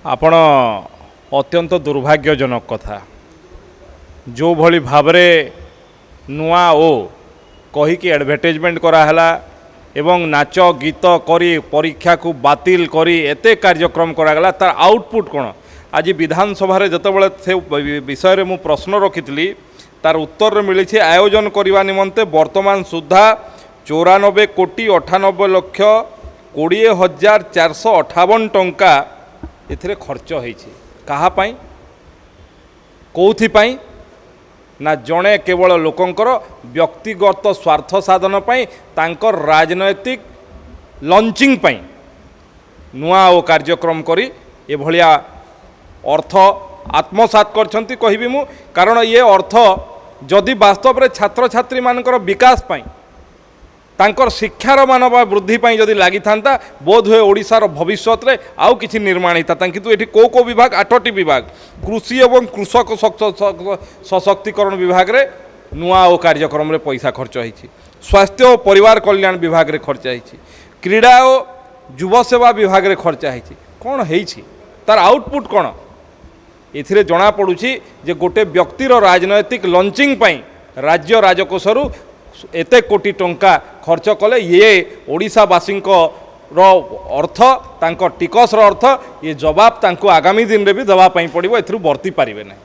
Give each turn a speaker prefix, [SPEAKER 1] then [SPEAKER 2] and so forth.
[SPEAKER 1] आपण अत्यंत दुर्भाग्यजनक कथा जो भली भावरे नुआ ओ कहीकि एडवर्टाइजमेंट कराला एवं नाच गीत करी परीक्षा को बातिल करी एते कार्यक्रम करागला तार आउटपुट कौन आज विधानसभा जितेबाला से विषय में प्रश्न रखी तार उत्तर मिली आयोजन करने निमंते वर्तमान सुधा 94 कोटी 98 लक्ष 20,458 टंका एथिरे खर्च होईछि कहापाई कौथिपाई ना जड़े केवल लोकंकर व्यक्तिगत स्वार्थ साधन पाई तांकर राजनैतिक लंचिंग पाई नुआ ओ कार्यक्रम करी ए भलिया अर्थ आत्मसात करछंती कहिबी मु कारण ये अर्थ जदि वास्तव में छात्र छात्री मानकर विकास पाई तांकर शिक्षार मानव वृद्धि पाई जदि लगी था बोध हुए ओडिशार भविष्य में आउ किछि निर्माण होता किंतु एठी को विभाग 8टी विभाग कृषि एवं कृषक सशक्तिकरण विभाग रे नुआ ओ कार्यक्रम रे पैसा खर्च होईछि स्वास्थ्य और परिवार कल्याण विभाग रे खर्च होईछि क्रीड़ा और युव सेवा विभाग रे खर्च होईछि कोन होईछि तार आउटपुट कोन एथिरे जना पड़ुछि जे गोटे व्यक्तिर राजनैतिक लंचिंग पाई राज्य राजकोषरु एते कोटी टंका खर्च कले ये ओडिशावासी अर्थ तांको टिकस अर्थ ये जवाब तांको आगामी दिन रे भी दवा पई पड़िबो एथरु वर्ती पारिबे ना।